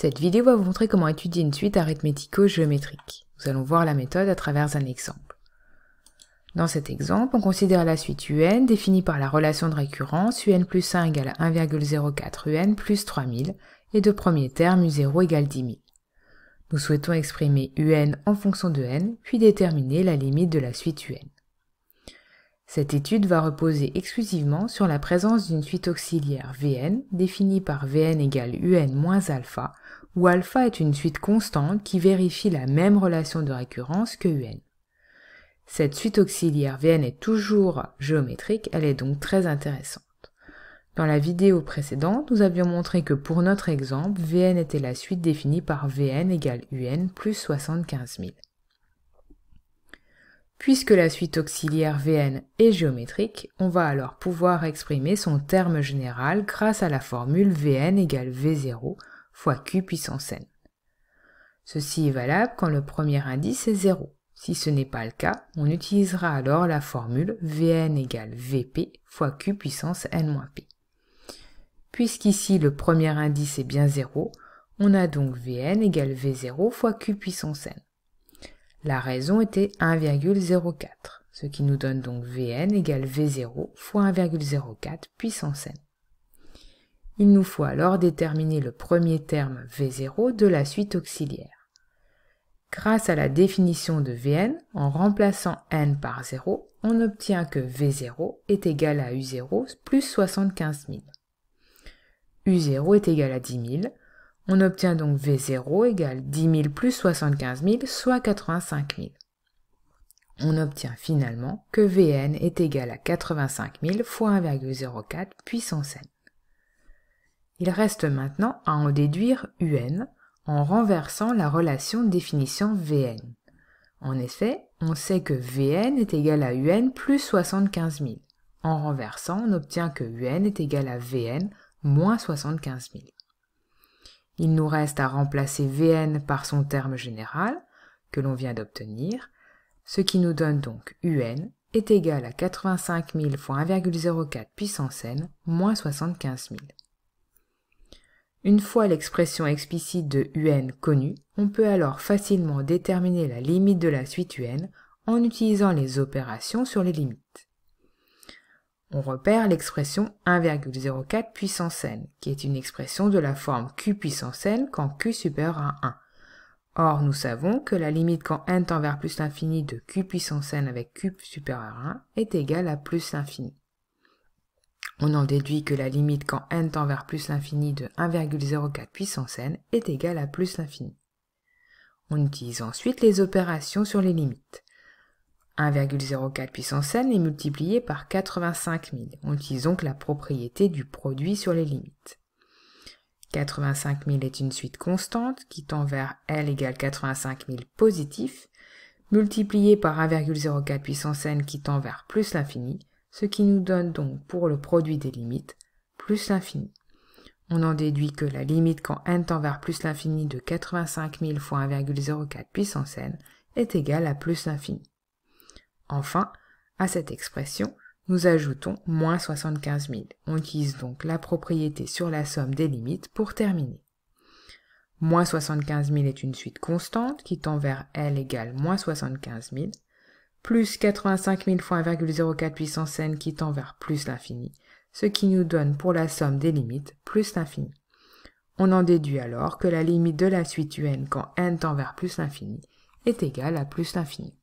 Cette vidéo va vous montrer comment étudier une suite arithmético-géométrique. Nous allons voir la méthode à travers un exemple. Dans cet exemple, on considère la suite UN définie par la relation de récurrence UN plus 1 égale 1,04 UN plus 3000 et de premier terme U0 égale 10 000. Nous souhaitons exprimer UN en fonction de n, puis déterminer la limite de la suite UN. Cette étude va reposer exclusivement sur la présence d'une suite auxiliaire Vn définie par Vn égale Un moins alpha, où alpha est une suite constante qui vérifie la même relation de récurrence que Un. Cette suite auxiliaire Vn est toujours géométrique, elle est donc très intéressante. Dans la vidéo précédente, nous avions montré que pour notre exemple, Vn était la suite définie par Vn égale Un plus 75 000. Puisque la suite auxiliaire Vn est géométrique, on va alors pouvoir exprimer son terme général grâce à la formule Vn égale V0 fois Q puissance n. Ceci est valable quand le premier indice est 0. Si ce n'est pas le cas, on utilisera alors la formule Vn égale Vp fois Q puissance n-p. Puisqu'ici le premier indice est bien 0, on a donc Vn égale V0 fois Q puissance n. La raison était 1,04, ce qui nous donne donc Vn égale V0 fois 1,04 puissance n. Il nous faut alors déterminer le premier terme V0 de la suite auxiliaire. Grâce à la définition de Vn, en remplaçant n par 0, on obtient que V0 est égal à U0 plus 75 000. U0 est égal à 10 000. On obtient donc V0 égale 10 000 plus 75 000, soit 85 000. On obtient finalement que Vn est égal à 85 000 fois 1,04 puissance n. Il reste maintenant à en déduire Un en renversant la relation de définition Vn. En effet, on sait que Vn est égal à Un plus 75 000. En renversant, on obtient que Un est égal à Vn moins 75 000. Il nous reste à remplacer Vn par son terme général, que l'on vient d'obtenir, ce qui nous donne donc Un est égal à 85 000 fois 1,04 puissance n moins 75 000. Une fois l'expression explicite de Un connue, on peut alors facilement déterminer la limite de la suite Un en utilisant les opérations sur les limites. On repère l'expression 1,04 puissance n, qui est une expression de la forme q puissance n quand q supérieur à 1. Or, nous savons que la limite quand n tend vers plus l'infini de q puissance n avec q supérieur à 1 est égale à plus l'infini. On en déduit que la limite quand n tend vers plus l'infini de 1,04 puissance n est égale à plus l'infini. On utilise ensuite les opérations sur les limites. 1,04 puissance n est multiplié par 85 000. On utilise donc la propriété du produit sur les limites. 85 000 est une suite constante qui tend vers L égale 85 000 positif, multiplié par 1,04 puissance n qui tend vers plus l'infini, ce qui nous donne donc pour le produit des limites plus l'infini. On en déduit que la limite quand n tend vers plus l'infini de 85 000 fois 1,04 puissance n est égale à plus l'infini. Enfin, à cette expression, nous ajoutons moins 75 000. On utilise donc la propriété sur la somme des limites pour terminer. Moins 75 000 est une suite constante qui tend vers L égale moins 75 000, plus 85 000 fois 1,04 puissance n qui tend vers plus l'infini, ce qui nous donne pour la somme des limites plus l'infini. On en déduit alors que la limite de la suite Un quand n tend vers plus l'infini est égale à plus l'infini.